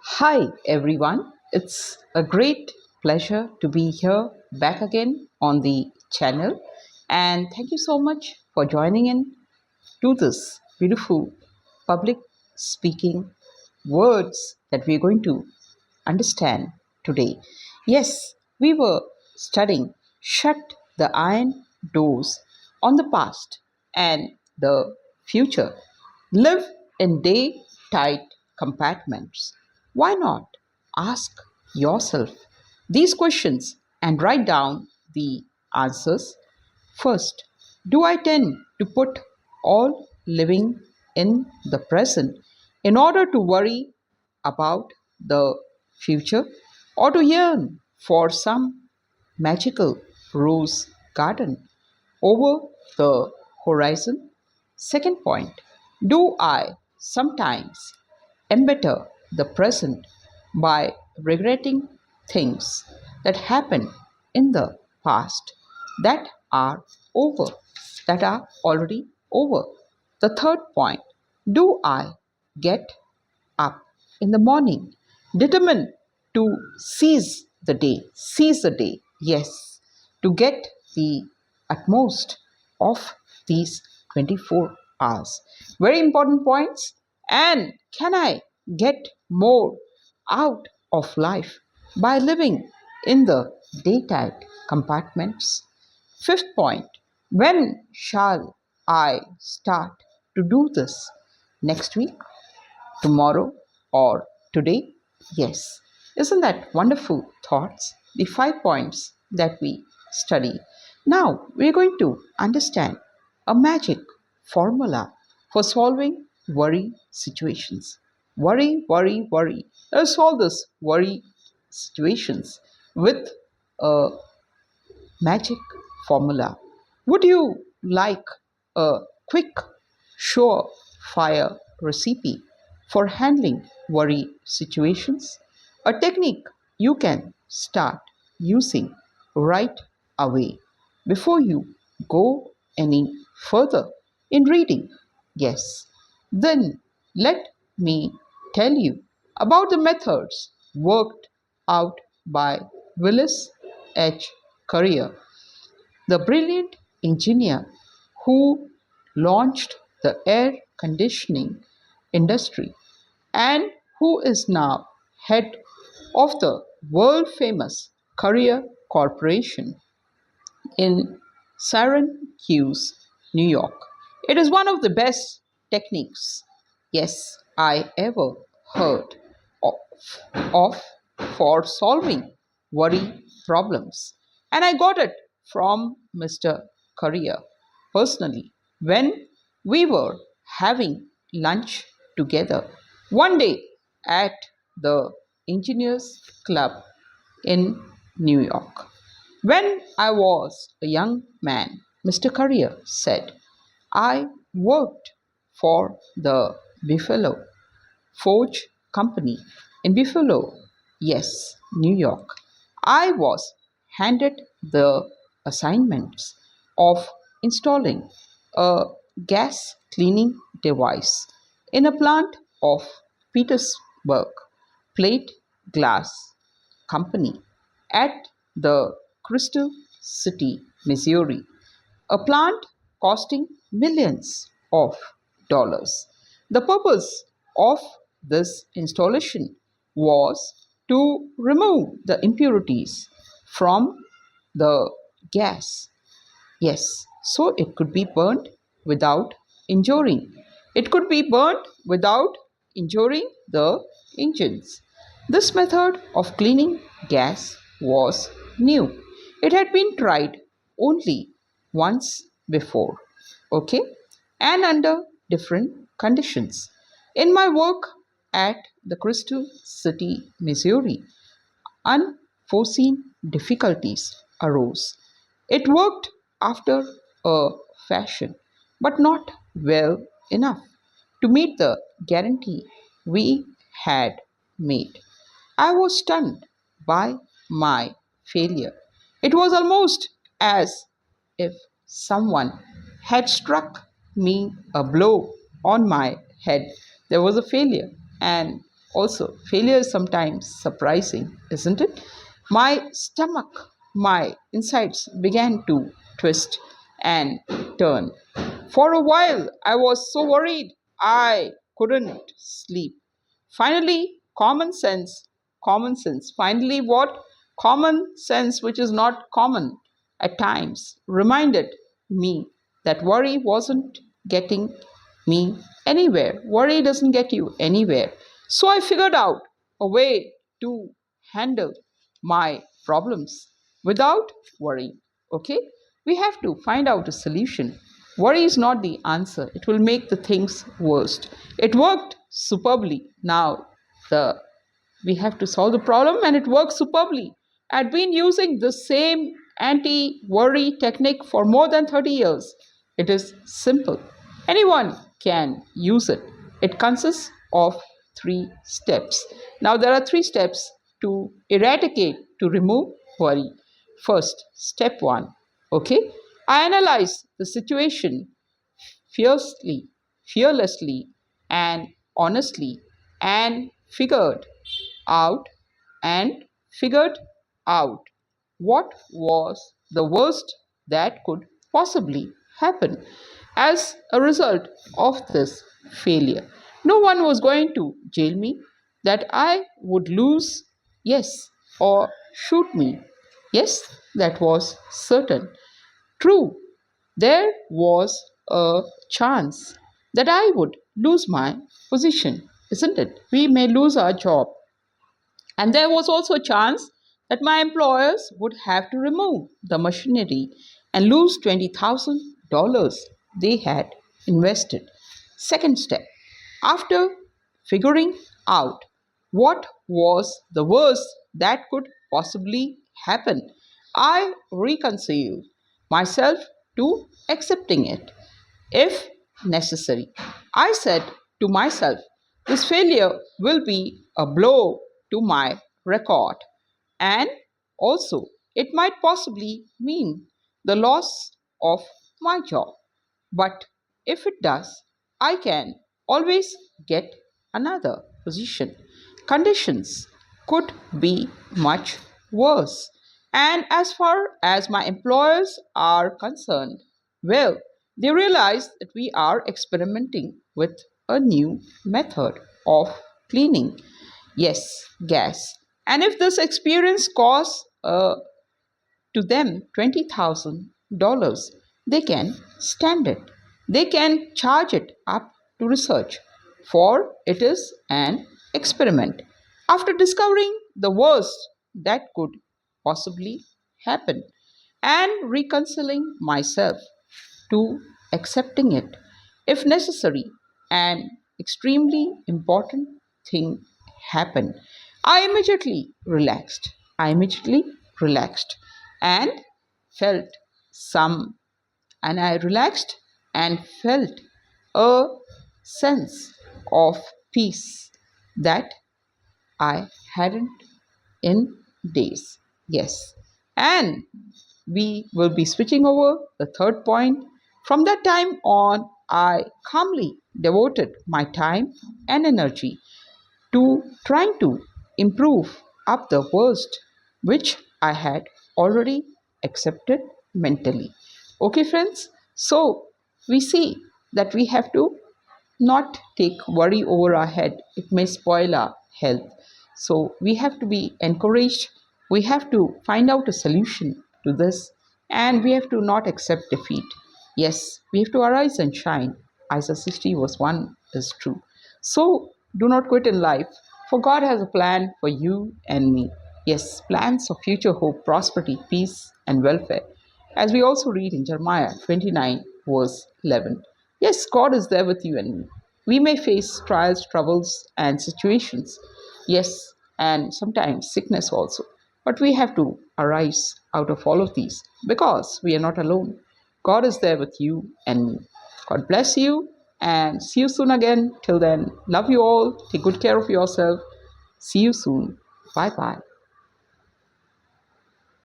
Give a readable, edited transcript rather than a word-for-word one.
Hi everyone, it's a great pleasure to be here back again on the channel, and thank you so much for joining in to this beautiful public speaking words that we're going to understand today. Yes, we were studying Shut the Iron Doors on the past and the future. Live in day tight compartments. Why not ask yourself these questions and write down the answers? First, do I tend to put all living in the present in order to worry about the future or to yearn for some magical rose garden over the horizon? Second point, do I sometimes embetter the present by regretting things that happened in the past that are over, that are already over? The third point, do I get up in the morning determined to seize the day, yes, to get the utmost of these 24 hours? Very important points. And can I get more out of life by living in the daytime compartments? Fifth point, when shall I start to do this? Next week, tomorrow, or today? Yes. Isn't that wonderful thoughts? The 5 points that we study. Now we're going to understand a magic formula for solving worry situations. Worry, worry, worry. Let's solve this worry situations with a magic formula. Would you like a quick, sure fire recipe for handling worry situations? A technique you can start using right away before you go any further in reading? Yes. Then let me tell you about the methods worked out by Willis H. Currier, the brilliant engineer who launched the air conditioning industry and who is now head of the world famous Carrier Corporation in Syracuse, New York. It is one of the best techniques, yes, I ever heard of, of for solving worry problems. And I got it from Mr. Currier personally when we were having lunch together one day at the Engineers Club in New York. When I was a young man, Mr. Currier said, I worked for the Buffalo Forge Company in Buffalo, yes, New York. I was handed the assignments of installing a gas cleaning device in a plant of Petersburg Plate Glass Company at the Crystal City, Missouri, a plant costing millions of dollars. The purpose of this installation was to remove the impurities from the gas. Yes, so it could be burnt without injuring. It could be burnt without injuring the engines. This method of cleaning gas was new. It had been tried only once before, okay, and under different conditions. In my work at the Crystal City, Missouri, unforeseen difficulties arose. It worked after a fashion, but not well enough to meet the guarantee we had made. I was stunned by my failure. It was almost as if someone had struck me a blow on my head. There was a failure, and also, failure is sometimes surprising, isn't it? My stomach, my insides began to twist and turn. For a while, I was so worried I couldn't sleep. Finally, common sense. Finally, what? Common sense, which is not common at times, reminded me that worry wasn't getting me anywhere. Worry doesn't get you anywhere. So I figured out a way to handle my problems without worrying. Okay? We have to find out a solution. Worry is not the answer, it will make the things worst. It worked superbly. Now, the we have to solve the problem and it works superbly. I'd been using the same anti worry technique for more than 30 years. It is simple. Anyone can use it. It consists of three steps. Now, there are three steps to eradicate, to remove worry. First, step one. Okay, I analyze the situation fiercely, fearlessly, and honestly, and figured out and figured out what was the worst that could possibly happen as a result of this failure. No one was going to jail me, that I would lose, yes, or shoot me. Yes, that was certain. True, there was a chance that I would lose my position, isn't it? We may lose our job. And there was also a chance that my employers would have to remove the machinery and lose $20,000 they had invested. Second step, after figuring out what was the worst that could possibly happen, I reconciled myself to accepting it if necessary. I said to myself, this failure will be a blow to my record, and also it might possibly mean the loss of my job. But if it does, I can always get another position. Conditions could be much worse. And as far as my employers are concerned, well, they realize that we are experimenting with a new method of cleaning. Yes, gas. And if this experience costs to them $20,000, they can stand it. They can charge it up to research, for it is an experiment. After discovering the worst that could possibly happen and reconciling myself to accepting it, if necessary, an extremely important thing happened. I immediately relaxed. I immediately relaxed and felt some, and I relaxed and felt a sense of peace that I hadn't in days. Yes. And we will be switching over the third point. From that time on, I calmly devoted my time and energy to trying to improve up the worst which I had already accepted mentally. Okay, friends? So we see that we have to not take worry over our head, it may spoil our health. So we have to be encouraged, we have to find out a solution to this, and we have to not accept defeat. Yes, we have to arise and shine. Isaiah 60 verse 1 is true. So do not quit in life, for God has a plan for you and me. Yes, plans of future hope, prosperity, peace, and welfare, as we also read in Jeremiah 29, verse 11. Yes, God is there with you and me. We may face trials, troubles, and situations. Yes, and sometimes sickness also. But we have to arise out of all of these because we are not alone. God is there with you and me. God bless you and see you soon again. Till then, love you all. Take good care of yourself. See you soon. Bye bye.